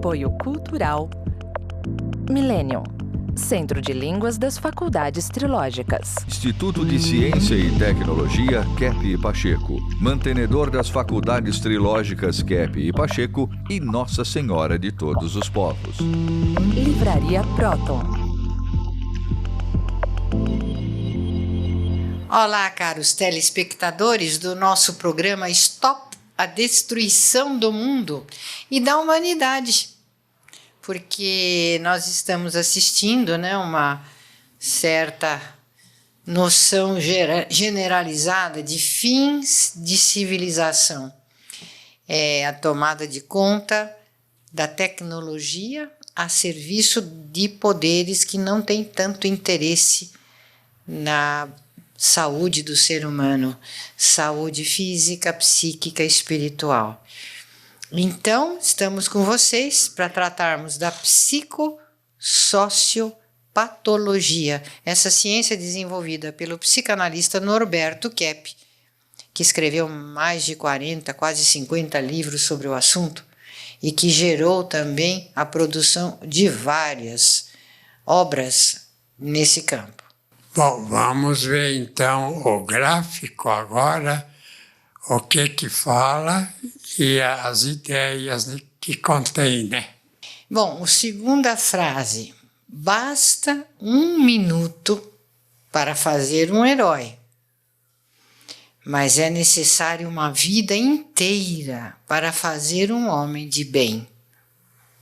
Apoio Cultural Millennium, Centro de Línguas das Faculdades Trilógicas. Instituto de Ciência e Tecnologia Kepp e Pacheco, mantenedor das Faculdades Trilógicas Kepp e Pacheco e Nossa Senhora de Todos os Povos. Livraria Próton. Olá, caros telespectadores do nosso programa Stop a Destruição do Mundo e da Humanidade. Porque nós estamos assistindo, né, uma certa noção generalizada de fins de civilização. É a tomada de conta da tecnologia a serviço de poderes que não têm tanto interesse na saúde do ser humano, saúde física, psíquica e espiritual. Então, estamos com vocês para tratarmos da psicossociopatologia, essa ciência desenvolvida pelo psicanalista Norberto Kepp, que escreveu mais de 40, quase 50 livros sobre o assunto e que gerou também a produção de várias obras nesse campo. Bom, vamos ver então o gráfico agora, o que fala e as ideias que contém, né? Bom, a segunda frase. Basta 1 minuto para fazer um herói, mas é necessário uma vida inteira para fazer um homem de bem.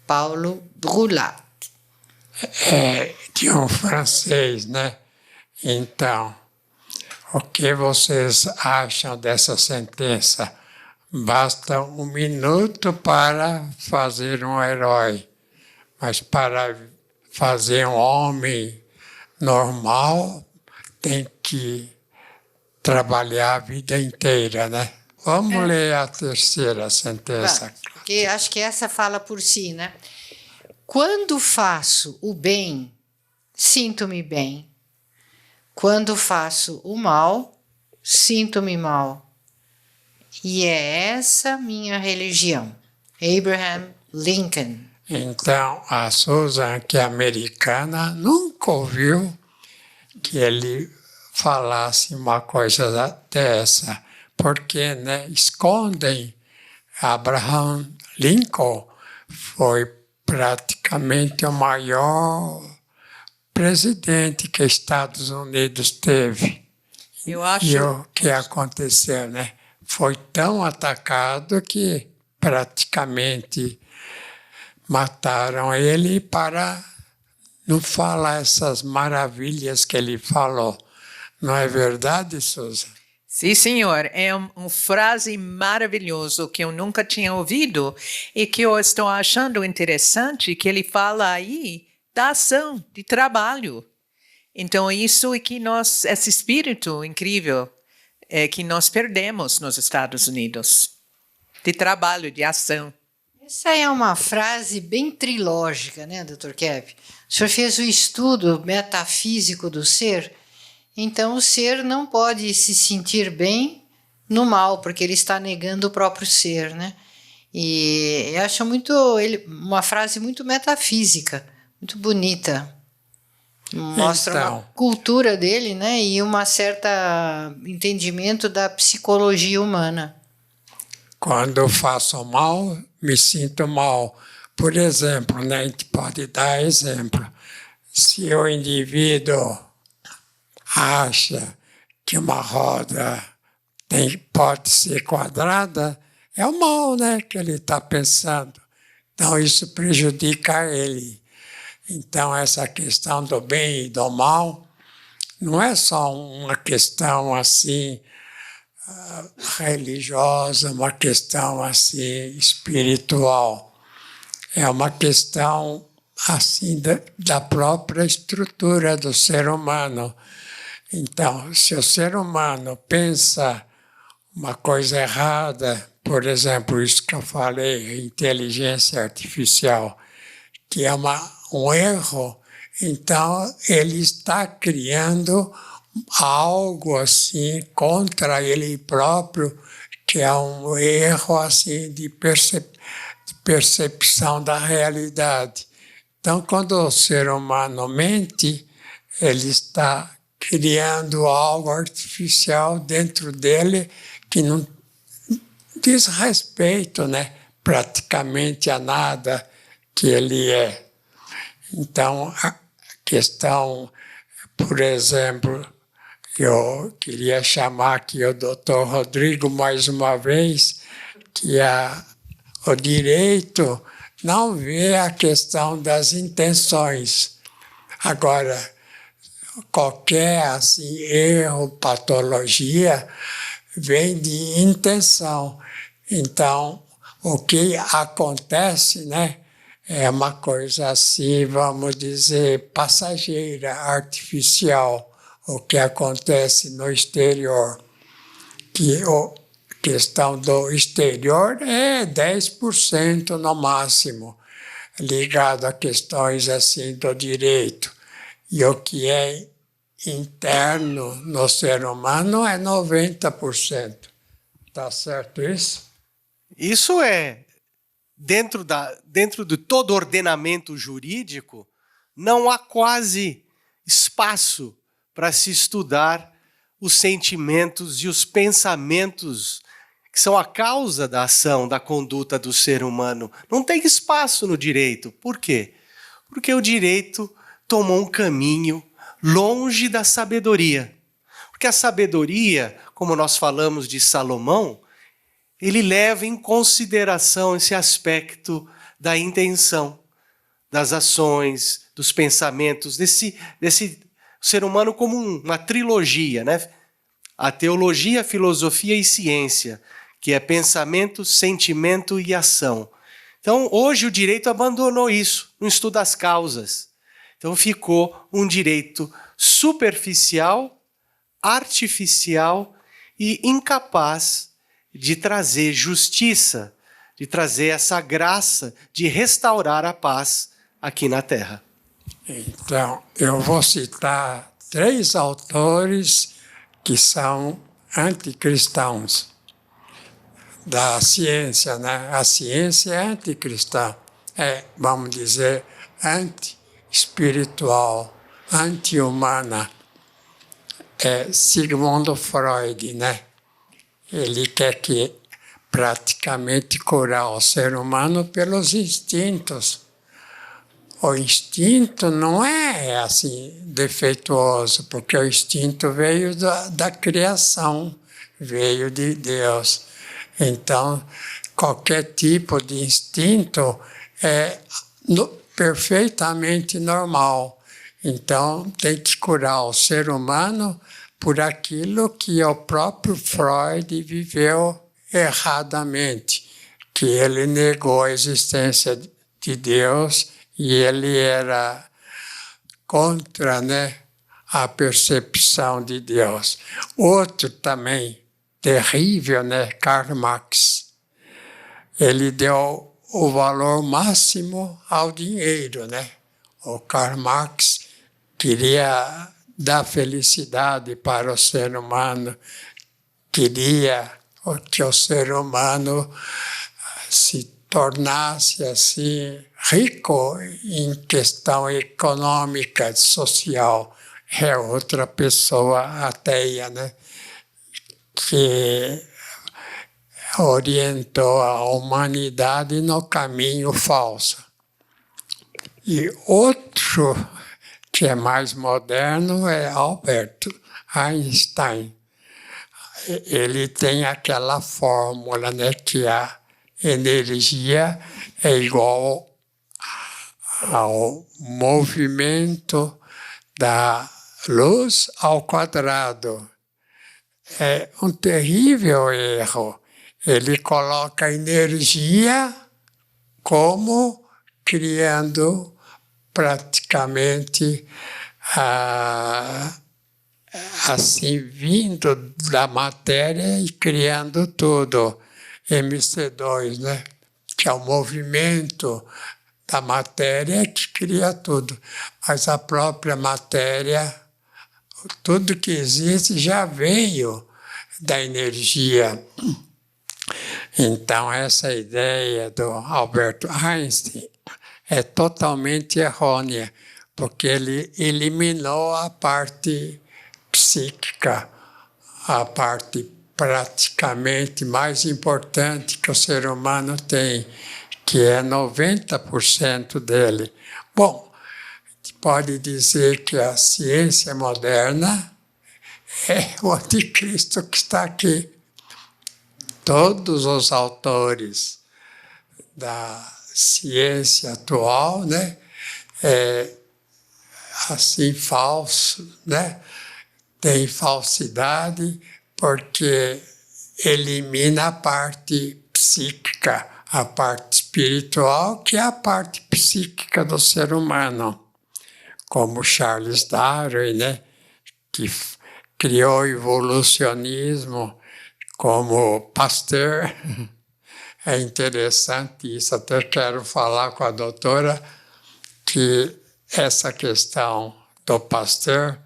Paulo Brulat. É de um francês, né? Então, o que vocês acham dessa sentença? Basta 1 minuto para fazer um herói, mas para fazer um homem normal tem que trabalhar a vida inteira, né? Vamos ler a terceira sentença. Porque acho que essa fala por si, né? Quando faço o bem, sinto-me bem. Quando faço o mal, sinto-me mal. E é essa minha religião. Abraham Lincoln. Então, a Susan, que é americana, nunca ouviu que ele falasse uma coisa dessa, porque, né, escondem. Abraham Lincoln foi praticamente o maior presidente que Estados Unidos teve. E o que aconteceu, né? Foi tão atacado que praticamente mataram ele para não falar essas maravilhas que ele falou. Não é verdade, Susan? Sim, senhor. É uma frase maravilhosa que eu nunca tinha ouvido e que eu estou achando interessante que ele fala aí da ação, de trabalho. Então, isso é que esse espírito incrível que nós perdemos nos Estados Unidos, de trabalho, de ação. Essa é uma frase bem trilógica, né, Dr. Kepp? O senhor fez o estudo metafísico do ser, então o ser não pode se sentir bem no mal, porque ele está negando o próprio ser, né? E eu acho uma frase muito metafísica, muito bonita. Mostra uma cultura dele, né, e uma certa entendimento da psicologia humana. Quando eu faço mal, me sinto mal. Por exemplo, né, a gente pode dar exemplo. Se o indivíduo acha que uma roda pode ser quadrada, é o mal, né, que ele está pensando. Então, isso prejudica ele. Então, essa questão do bem e do mal não é só uma questão assim religiosa, uma questão assim espiritual. É uma questão assim da própria estrutura do ser humano. Então, se o ser humano pensa uma coisa errada, por exemplo, isso que eu falei, inteligência artificial, que é um erro, então ele está criando algo assim contra ele próprio, que é um erro assim percepção da realidade. Então, quando o ser humano mente, ele está criando algo artificial dentro dele que não diz respeito, né, praticamente a nada que ele é. Então, a questão, por exemplo, eu queria chamar aqui o Dr. Rodrigo mais uma vez, que o direito não vê a questão das intenções. Agora, qualquer assim, erro, patologia, vem de intenção. Então, o que acontece, né, é uma coisa assim, vamos dizer, passageira, artificial, o que acontece no exterior. Que a questão do exterior é 10% no máximo, ligado a questões assim do direito. E o que é interno no ser humano é 90%. Tá certo isso? Isso é, dentro de todo ordenamento jurídico, não há quase espaço para se estudar os sentimentos e os pensamentos que são a causa da ação, da conduta do ser humano. Não tem espaço no direito. Por quê? Porque o direito tomou um caminho longe da sabedoria. Porque a sabedoria, como nós falamos de Salomão, ele leva em consideração esse aspecto da intenção, das ações, dos pensamentos, desse ser humano como uma trilogia, né? A teologia, a filosofia e ciência, que é pensamento, sentimento e ação. Então, hoje o direito abandonou isso, não estuda as causas. Então, ficou um direito superficial, artificial e incapaz de trazer justiça, de trazer essa graça de restaurar a paz aqui na Terra. Então, eu vou citar 3 autores que são anticristãos da ciência, né? A ciência é anticristã, vamos dizer, anti-espiritual, anti-humana. É Sigmund Freud, né? Ele quer praticamente curar o ser humano pelos instintos. O instinto não é assim defeituoso, porque o instinto veio da criação, veio de Deus. Então, qualquer tipo de instinto é perfeitamente normal. Então, tem que curar o ser humano por aquilo que o próprio Freud viveu erradamente, que ele negou a existência de Deus e ele era contra, né, a percepção de Deus. Outro também terrível, né, Karl Marx. Ele deu o valor máximo ao dinheiro, né? O Karl Marx queria dar felicidade para o ser humano, queria que o ser humano se tornasse assim rico em questão econômica, social. É outra pessoa ateia, né, que orientou a humanidade no caminho falso. E outro que é mais moderno é Albert Einstein. Ele tem aquela fórmula, né, que a energia é igual ao movimento da luz ao quadrado. É um terrível erro. Ele coloca energia como criando praticamente assim, vindo da matéria e criando tudo. MC2, né? Que é o movimento da matéria que cria tudo. Mas a própria matéria, tudo que existe já veio da energia. Então, essa ideia do Albert Einstein é totalmente errônea, porque ele eliminou a parte psíquica, a parte praticamente mais importante que o ser humano tem, que é 90% dele. Bom, pode dizer que a ciência moderna é o anticristo que está aqui. Todos os autores da ciência atual, né, assim, falso, né, tem falsidade porque elimina a parte psíquica, a parte espiritual, que é a parte psíquica do ser humano. Como Charles Darwin, né, que criou o evolucionismo, como Pasteur. É interessante isso, até quero falar com a doutora que essa questão do Pasteur,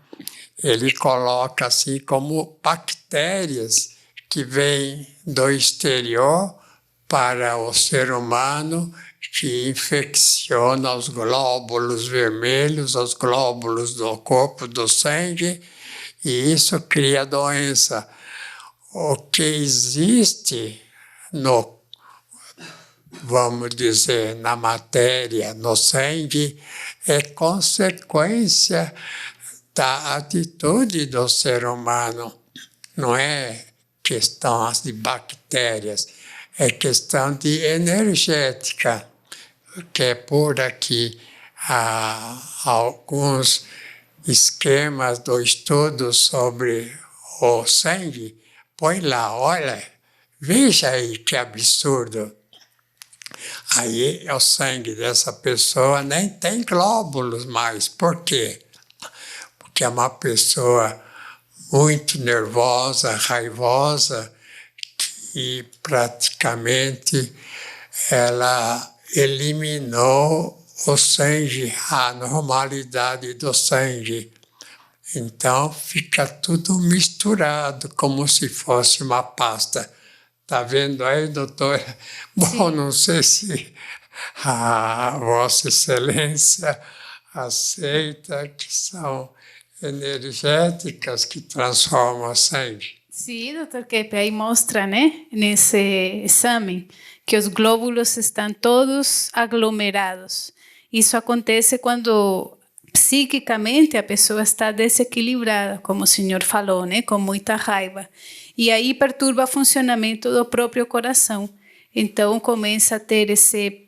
ele coloca assim como bactérias que vêm do exterior para o ser humano, que infecciona os glóbulos vermelhos, os glóbulos do corpo, do sangue, e isso cria doença. O que existe vamos dizer, na matéria, no sangue, é consequência da atitude do ser humano. Não é questão de bactérias, é questão de energética, que é por aqui alguns esquemas do estudo sobre o sangue. Põe lá, olha, veja aí que absurdo. Aí o sangue dessa pessoa nem tem glóbulos mais. Por quê? Porque é uma pessoa muito nervosa, raivosa, que praticamente ela eliminou o sangue, a normalidade do sangue. Então fica tudo misturado, como se fosse uma pasta. Está vendo aí, doutora? Bom, não sei se a Vossa Excelência aceita que são energéticas que transformam o sangue. Sim, doutor Keppe, aí mostra, né, nesse exame, que os glóbulos estão todos aglomerados. Isso acontece quando psiquicamente a pessoa está desequilibrada, como o senhor falou, né, com muita raiva. E aí perturba o funcionamento do próprio coração. Então começa a ter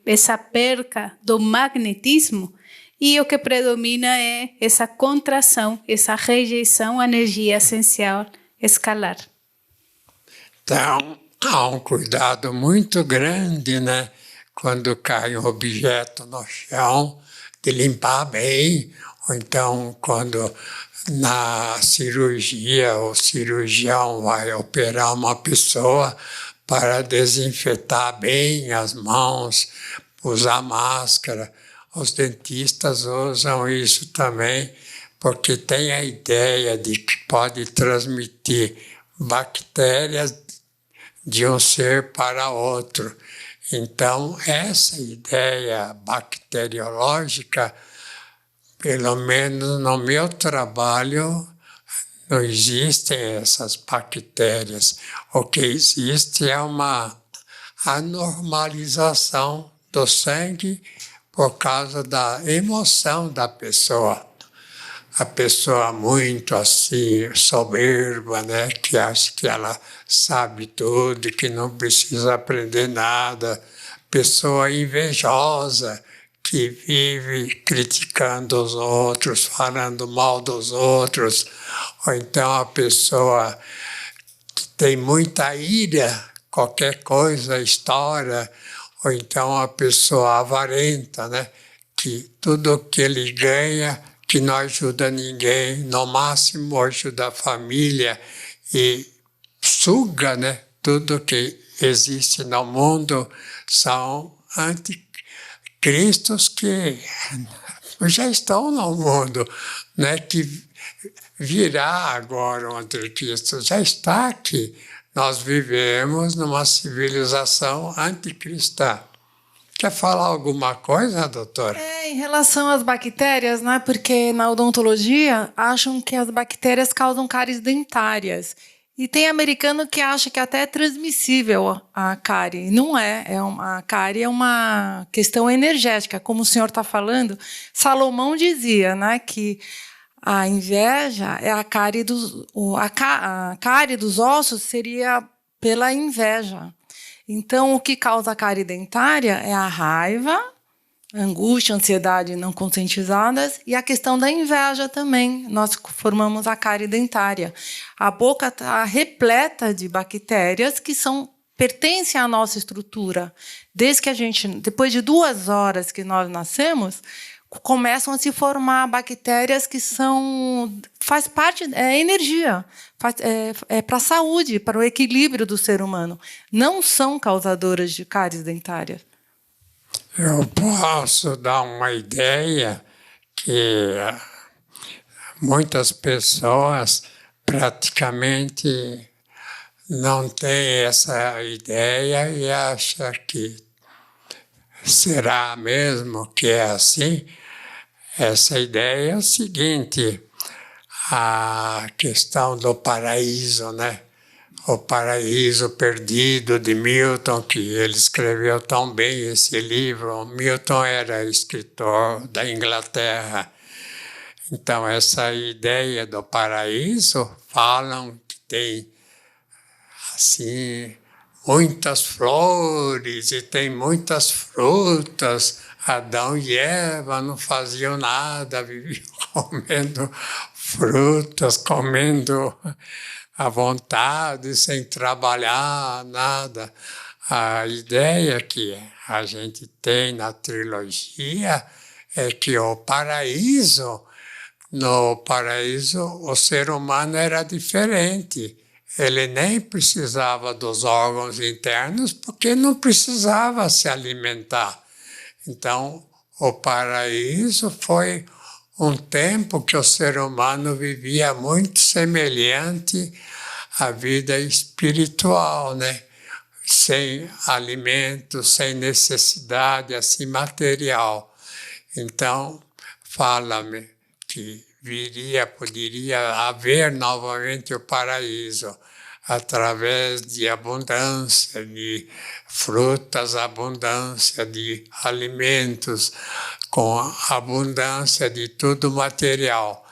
essa perca do magnetismo e o que predomina é essa contração, essa rejeição à energia essencial escalar. Então, há um cuidado muito grande, né, quando cai um objeto no chão, de limpar bem, ou então quando na cirurgia o cirurgião vai operar uma pessoa para desinfetar bem as mãos, usar máscara. Os dentistas usam isso também, porque tem a ideia de que pode transmitir bactérias de um ser para outro. Então, essa ideia bacteriológica, pelo menos no meu trabalho, não existem essas bactérias. O que existe é uma anormalização do sangue por causa da emoção da pessoa. A pessoa muito assim, soberba, né, que acha que ela sabe tudo, que não precisa aprender nada. Pessoa invejosa, que vive criticando os outros, falando mal dos outros. Ou então a pessoa que tem muita ira, qualquer coisa estoura. Ou então a pessoa avarenta, né, que tudo que ele ganha, que não ajuda ninguém, no máximo ajuda a família e suga, né? Tudo que existe no mundo são anticristos que já estão no mundo, né? Que virá agora o anticristo, já está aqui. nós vivemos numa civilização anticristã. Quer falar alguma coisa, doutora? Em relação às bactérias, né? Porque na odontologia acham que as bactérias causam cáries dentárias. E tem americano que acha que até é transmissível a cárie. Não é. A cárie é uma questão energética. Como o senhor está falando, Salomão dizia, né, que a inveja é a cárie a cárie dos ossos seria pela inveja. Então, o que causa a cárie dentária é a raiva, a angústia, a ansiedade não conscientizadas e a questão da inveja também. Nós formamos a cárie dentária. A boca está repleta de bactérias que pertencem à nossa estrutura. Desde que depois de 2 horas que nós nascemos, começam a se formar bactérias que faz parte, é energia, é para a saúde, para o equilíbrio do ser humano. Não são causadoras de cáries dentárias. Eu posso dar uma ideia que muitas pessoas praticamente não têm essa ideia e acham que será mesmo que é assim. Essa ideia é o seguinte, a questão do paraíso, né? O Paraíso Perdido, de Milton, que ele escreveu tão bem esse livro. Milton era escritor da Inglaterra. Então, essa ideia do paraíso, falam que tem, assim, muitas flores e tem muitas frutas. Adão e Eva não faziam nada, viviam comendo frutas, comendo à vontade, sem trabalhar, nada. A ideia que a gente tem na trilogia é que no paraíso o ser humano era diferente. Ele nem precisava dos órgãos internos porque não precisava se alimentar. Então, o paraíso foi um tempo que o ser humano vivia muito semelhante à vida espiritual, né? Sem alimento, sem necessidade assim material. Então, fala-me que poderia haver novamente o paraíso através de abundância de frutas, abundância de alimentos, com abundância de tudo material.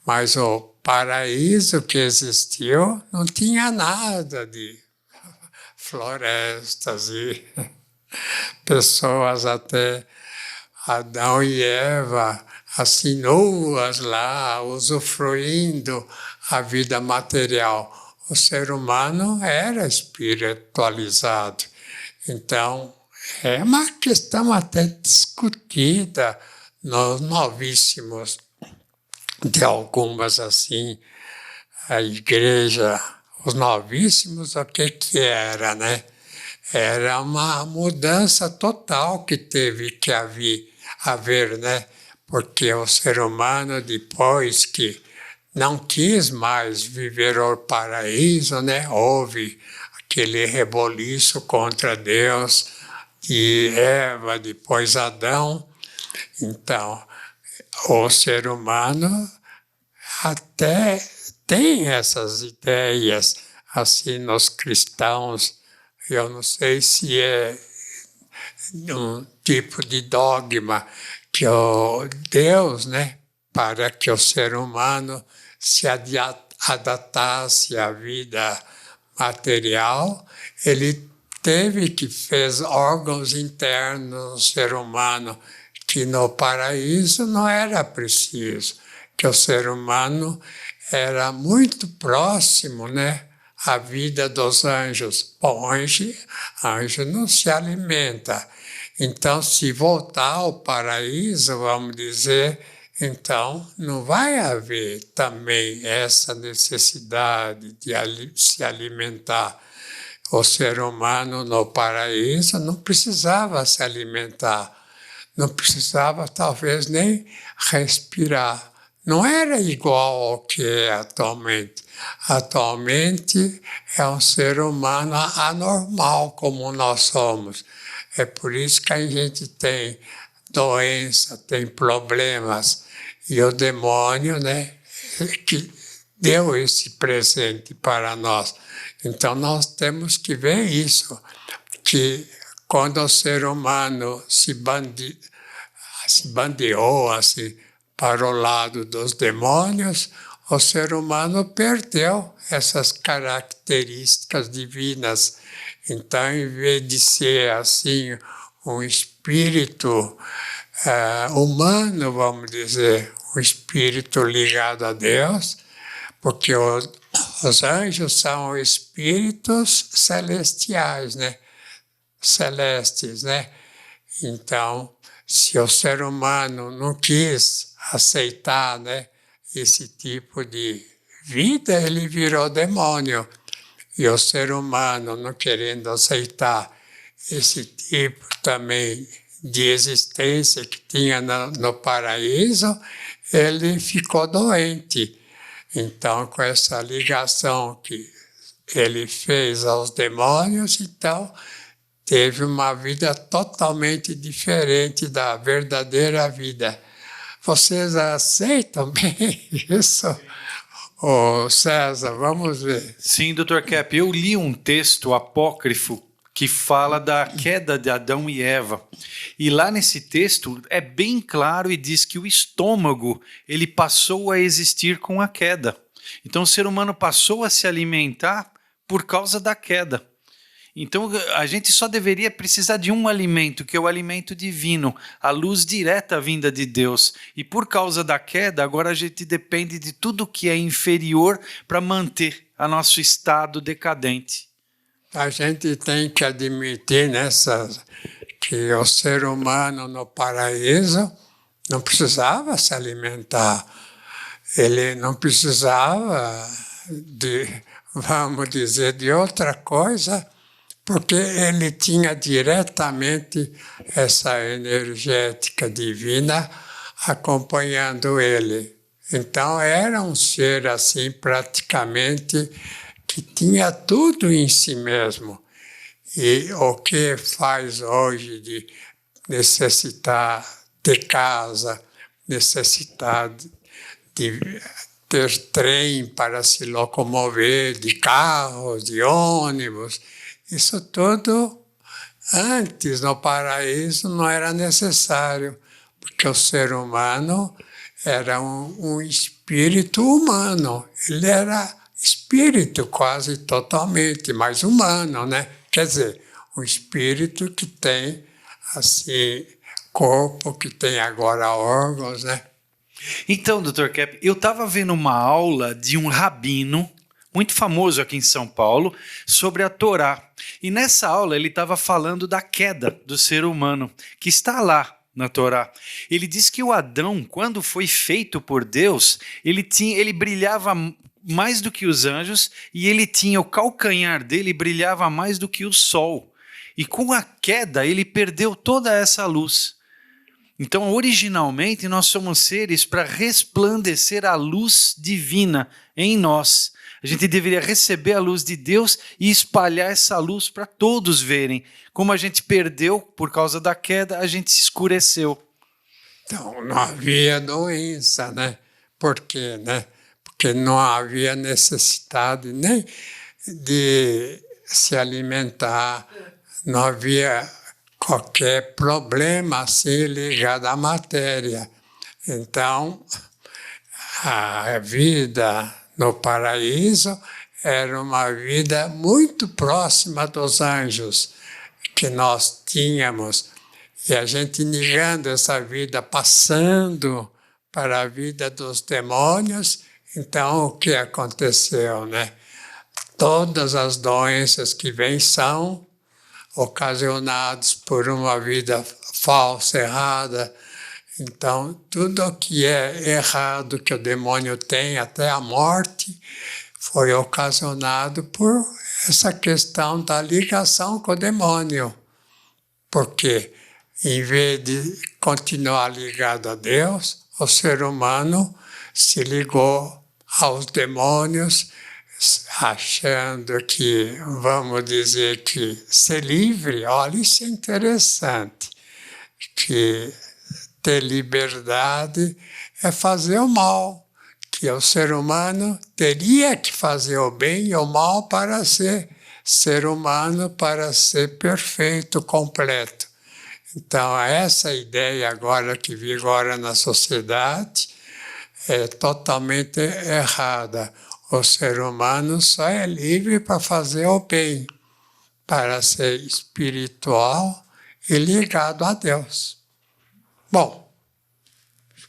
Mas o paraíso que existiu não tinha nada de florestas e pessoas até Adão e Eva, assim nuas lá, usufruindo a vida material. O ser humano era espiritualizado. Então, é uma questão até discutida nos novíssimos de algumas, assim, a igreja. Os novíssimos, o que era, né? Era uma mudança total que teve que haver, né? Porque o ser humano, depois que não quis mais viver o paraíso, né? Houve aquele reboliço contra Deus, de Eva, depois Adão. Então, o ser humano até tem essas ideias, assim, nos cristãos. Eu não sei se é um tipo de dogma que o Deus, né, para que o ser humano se adaptasse à vida material, ele fez órgãos internos no ser humano, que no paraíso não era preciso, que o ser humano era muito próximo, né, à vida dos anjos. Bom, anjo não se alimenta. Então, se voltar ao paraíso, vamos dizer, então não vai haver também essa necessidade de se alimentar. O ser humano no paraíso não precisava se alimentar, não precisava talvez nem respirar, não era igual ao que é atualmente. Atualmente é um ser humano anormal como nós somos. É por isso que a gente tem doença, tem problemas. E o demônio, né, que deu esse presente para nós. Então nós temos que ver isso, que quando o ser humano se bandeou assim, para o lado dos demônios, o ser humano perdeu essas características divinas. Então, em vez de ser assim um espírito humano, vamos dizer, um espírito ligado a Deus, porque os anjos são espíritos celestiais, né? Celestes, né? Então, se o ser humano não quis aceitar, né, esse tipo de vida, ele virou demônio. E o ser humano, não querendo aceitar esse tipo também de existência que tinha no paraíso, ele ficou doente. Então, com essa ligação que ele fez aos demônios, então, teve uma vida totalmente diferente da verdadeira vida. Vocês aceitam bem isso? Ô César, vamos ver. Sim, Dr. Kepp, eu li um texto apócrifo que fala da queda de Adão e Eva. E lá nesse texto é bem claro e diz que o estômago ele passou a existir com a queda. Então o ser humano passou a se alimentar por causa da queda. Então a gente só deveria precisar de um alimento, que é o alimento divino, a luz direta vinda de Deus. E por causa da queda, agora a gente depende de tudo que é inferior para manter o nosso estado decadente. A gente tem que admitir que o ser humano no paraíso não precisava se alimentar. Ele não precisava vamos dizer, de outra coisa, porque ele tinha diretamente essa energética divina acompanhando ele. Então era um ser assim praticamente que tinha tudo em si mesmo. E o que faz hoje de necessitar de casa, necessitar de ter trem para se locomover, de carros, de ônibus, isso tudo antes no paraíso não era necessário, porque o ser humano era um espírito humano. Ele era espírito quase totalmente, mas humano, né? Quer dizer, um espírito que tem assim corpo, que tem agora órgãos, né? Então, Dr. Kepp, eu estava vendo uma aula de um rabino muito famoso aqui em São Paulo sobre a Torá. E nessa aula ele estava falando da queda do ser humano, que está lá na Torá. Ele diz que o Adão, quando foi feito por Deus, ele brilhava mais do que os anjos e ele tinha o calcanhar dele brilhava mais do que o sol. E com a queda ele perdeu toda essa luz. Então, originalmente, nós somos seres para resplandecer a luz divina em nós. A gente deveria receber a luz de Deus e espalhar essa luz para todos verem. Como a gente perdeu por causa da queda, a gente se escureceu. Então, não havia doença, né? Por quê, né? Porque não havia necessidade nem de se alimentar, não havia qualquer problema assim ligado à matéria. Então, a vida no paraíso era uma vida muito próxima dos anjos que nós tínhamos. E a gente negando essa vida, passando para a vida dos demônios, então o que aconteceu, né? Todas as doenças que vêm são ocasionadas por uma vida falsa, errada. Então, tudo o que é errado que o demônio tem, até a morte, foi ocasionado por essa questão da ligação com o demônio. Porque, em vez de continuar ligado a Deus, o ser humano se ligou aos demônios, achando que, vamos dizer que ser livre, olha, isso é interessante, que ter liberdade é fazer o mal, que o ser humano teria que fazer o bem e o mal para ser ser humano, para ser perfeito, completo. Então, essa ideia agora que vigora na sociedade é totalmente errada. O ser humano só é livre para fazer o bem, para ser espiritual e ligado a Deus. Bom,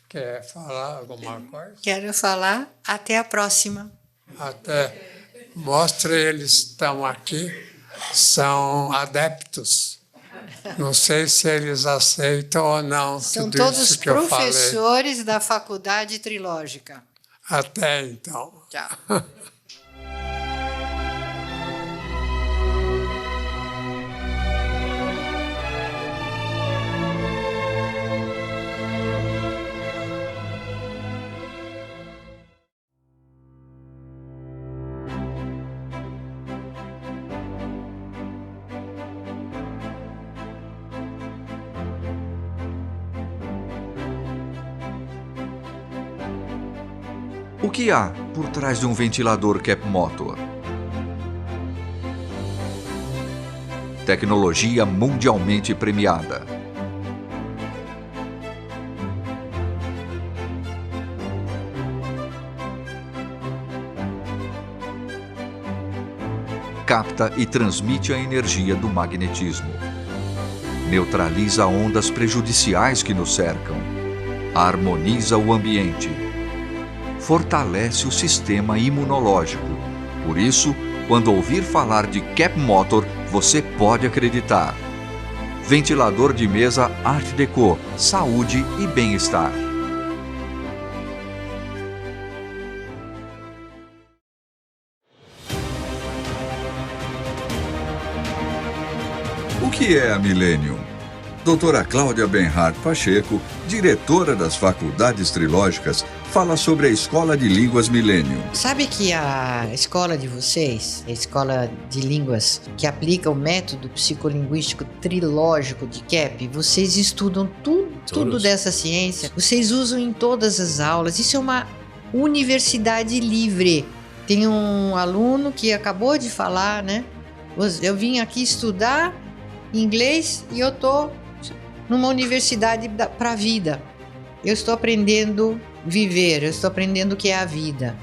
quer falar alguma coisa? Quero falar. Até a próxima. Até. Mostra, eles estão aqui, são adeptos. Não sei se eles aceitam ou não. São tudo todos isso que eu falei. professores da Faculdade Trilógica. Até então. Tchau. O que há por trás de um ventilador Cap Motor? Tecnologia mundialmente premiada. Capta e transmite a energia do magnetismo. Neutraliza ondas prejudiciais que nos cercam. Harmoniza o ambiente. Fortalece o sistema imunológico. Por isso, quando ouvir falar de Cap Motor, você pode acreditar. Ventilador de mesa Art Deco, saúde e bem-estar. O que é a Millennium? Doutora Cláudia Benhart Pacheco, diretora das Faculdades Trilógicas, fala sobre a Escola de Línguas Millennium. Sabe que a escola de vocês, a escola de línguas que aplica o método psicolinguístico trilógico de Cap, vocês estudam tudo dessa ciência, vocês usam em todas as aulas. Isso é uma universidade livre. Tem um aluno que acabou de falar, né? Eu vim aqui estudar inglês e eu tô numa universidade para a vida. Eu estou aprendendo a viver, eu estou aprendendo o que é a vida.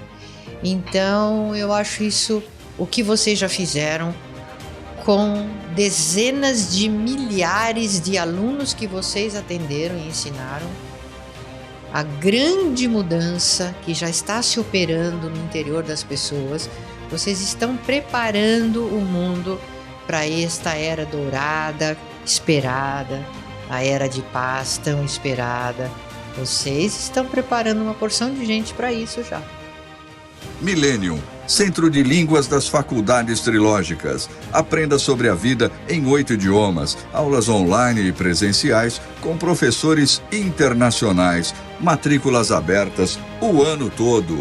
Então, eu acho isso o que vocês já fizeram com dezenas de milhares de alunos que vocês atenderam e ensinaram. A grande mudança que já está se operando no interior das pessoas. Vocês estão preparando o mundo para esta era dourada, esperada, a era de paz tão esperada. Vocês estão preparando uma porção de gente para isso já. Millennium, Centro de Línguas das Faculdades Trilógicas. Aprenda sobre a vida em 8 idiomas, aulas online e presenciais com professores internacionais, matrículas abertas o ano todo.